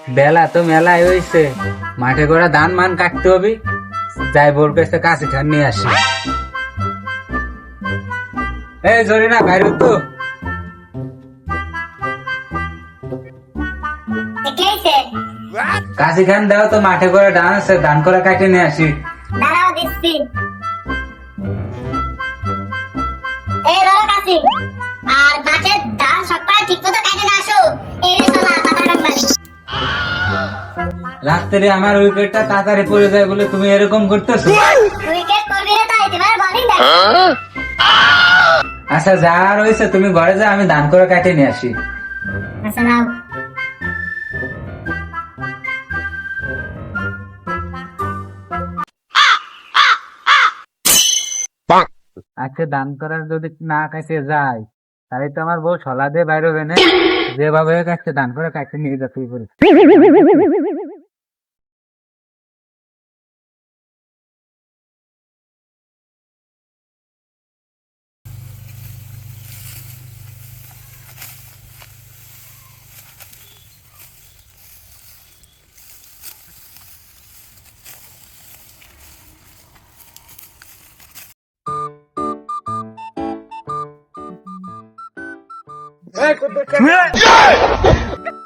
বেলা তো মেলায় হইছে, মাঠে করে ধান মান কাটতে হবে, যাই বোর কাছে কাছে খান নিয়ে আসি। এই জরিনা বাইরে তো কাশি খান দাও তো, মাঠে করে ধান আছে, ধান করে কাটে নিয়ে আসি। দাঁড়াও দিচ্ছি। এই ধরো কাশি, আর মাঠের ধান সবকটা ঠিক মতো কাটে না আসো। এই রে শালা মাথা রাখবানি। রাত্রে আমার উইকেটটা তাড়াতাড়ি পড়ে যায় বলে তুমি এরকম করতেছো। উইকেট করবি না তাই তোমার বলিং দেখ। আচ্ছা যা রয়েছে তুমি ঘরে যা, আমি ধান করে কাটে নিয়ে আসি। আচ্ছা নাও। আজকে দান করার যদি না কাছে যায়, তাহলে তো আমার বউ ছলা দিয়ে বাইরে হবে না। যেভাবে কাছে দান করে কাছে নিয়ে যাতে পারে।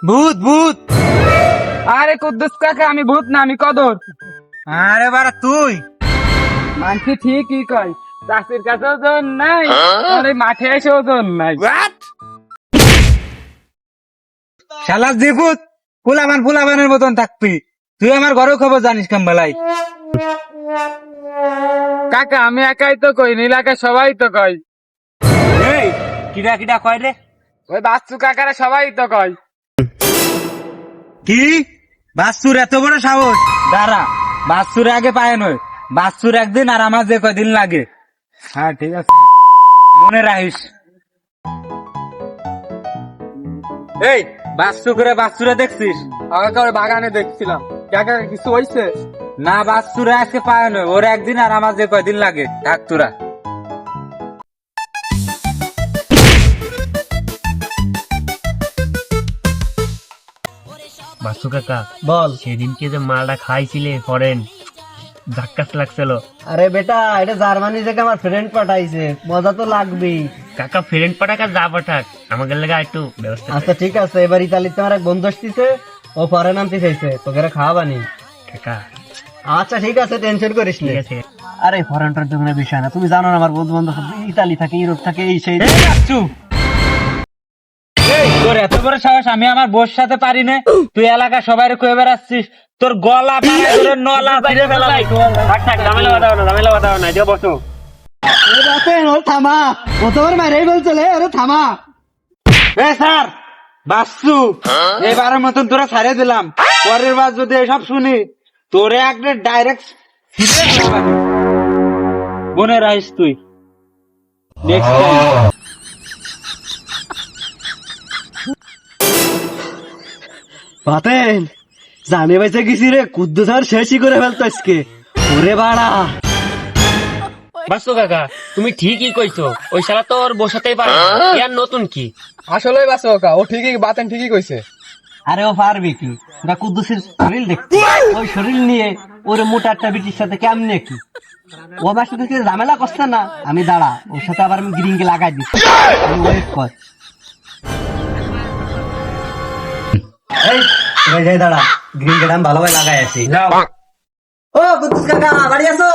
ভূত ভূত! আরে কুদ্দুস কাকা, আমি ভূত না, আমি কদর। আরে বাড়া তুই মানছি ঠিকই কয়, চাষির কাছেও জন নাই, আর এই মাঠে এসেও জন নাই। শালা জিভূত, ফুলাবানের মতন থাকবি তুই। আমার ঘরেও খবর জানিস কেম বেলাই। কাকা আমি একাই তো কই, নীলাকা সবাই তো কয়। এই কিডা কিডা কয় রে? ওই বাচ্চু কাকারা সবাই তো কয়। কি বাচ্চুর এত বড় সাহস? দাঁড়া, বাচ্চুর আগে পায় নয়, বাচ্চুর একদিন আর আমার যে কদিন লাগে। হ্যাঁ ঠিক আছে, মনে রাখিস। এই বাচ্চুরে দেখছিস? আমাকে ওই বাগানে দেখছিলাম। কাকা কিছু হয়েছে? না, বাচ্চুরা আজকে পায় নয়, ওর একদিন আর আমার যে কয়দিন লাগে। থাক তোরা। বাসু কাকা বল, সেদিনকে যে মালটা খাইছিলে ফরেন, ধাক্কাস লাগছিল। আরে বেটা, এটা জার্মানি থেকে আমার ফ্রেন্ড পাঠাইছে, মজা তো লাগবেই। কাকা ফ্রেন্ড পাঠাক আর যা পাঠাক, আমাদের লাগা একটু ব্যবস্থা। আচ্ছা ঠিক আছে, এবার ইতালিতে আমার এক বন্ধু আসতেছে, ও ফরেন আনতে চাইছে, তোকে খাওয়াবানি। কাকা আচ্ছা ঠিক আছে, টেনশন করিস না। ঠিক আছে। আরে ফরেনটার জন্য বিষয় না, তুমি জানো না আমার বন্ধু বান্ধব ইতালি থাকে, ইউরোপ থাকে, এই সেই। তোর এত বড় সাহস, আমি আমার বোর সাথে পারি না, তুই এলাকা সবাই কয়ে বেড়াচ্ছিস। তোর গলা নলা বাইরে ফেলাই। ঝামেলা বাঁধাও না, যে বসো। থামা, কতবার মারাই বলছিলে, আরে থামা। স্যার বাসু, এবারের মতন তোরা ছাড়িয়ে দিলাম, পরের বার যদি এসব শুনি তোরে একটা ডাইরেক্ট মনে রাখিস তুই। নেক্সট টাইম পাতেন জানে বেঁচে গেছি রে, কুদ্দুস আর শেষই করে ফেলতো আজকে। ওরে বাড়া, বাসু কাকা তুমি ঠিকই কইছো, ওই শালা তো ওর বসাতেই পারে আর নতুন কি। আসলে বাসু কাকা ও ঠিকই বাতেন ঠিকই কইছে। আরে ও পারবে কি? ওরা কুদ্দুসের শরীর দেখতে, ওই শরীর নিয়ে ওর মোটা একটা বিটির সাথে কেমনে কি ও আমার সাথে ঝামেলা করছে না। আমি দাঁড়া, ওর সাথে আবার আমি গ্রিনকে লাগাই দিচ্ছি, ওয়েট কর। এই যাই দাঁড়া, গ্রিন কে আমি ভালোভাবে লাগাই আছি। ও কুদ্দুস কাকা, বাড়ি আসো।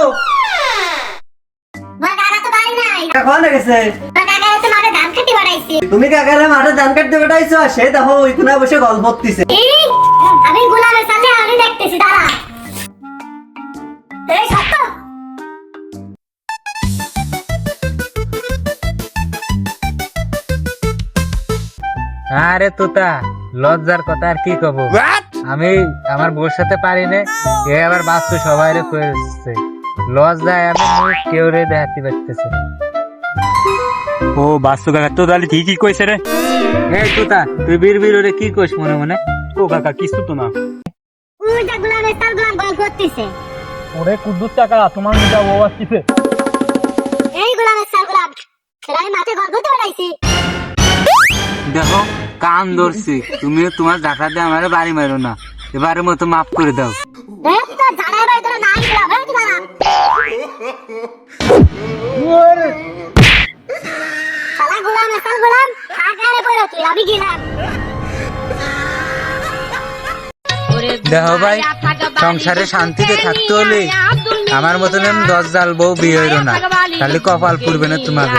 মা কাকা তো বাড়ি নাই। কখন গেছে? মা কাকা তো মাঠে ধান কাটি বাড়াইছে। তুমি কাকারে মাঠে ধান কাটতে বেটাইছো, আর সে দেখো ওইখানে বসে গল্প করতেছে। আমি গোলামের সাথে আমি দেখতেছি, দাঁড়া। এই সত্য আরে তোতা, লজ্জার কথা আর কি কব। আমি আমার বউর সাথে পারি না, এ আবার বাচ্চু সবাই রে কয়েছে। লজ্জায় আমি মুখ কেউ রে দেখাতে পারতেছে। ও বাসু কাকা তো তাহলে ঠিকই কইছে রে। এই তোতা, তুই বীর রে কি কইস মনে মনে? ও কাকা কিছু তো না। ওই যে গোলামের সাল গোলাম গল করতেছে। ওরে কুদ্দুস কাকা তোমার নিজা ও আসছে। এই গোলামের সাল গোলাম, আমি মাঠে গল করতে বাড়াইছি। দেখো কান ধরছি, তুমি তোমার ডাকা দিয়ে আমার বাড়ি মারো না। এবারের মতো মাফ করে দাও। এই তো জানাই ভাই তোরা নাই দিলাম এই দিলাম শালা গোলাম এসাল গোলাম আগারে পড়ো তুই আমি গেলাম দেখো ভাই, সংসারে শান্তিতে থাকতে হলে আমার মতন 10 জাল বউ বিয়ে হইল না, তাহলে কপাল পুড়বে না তোমাকে।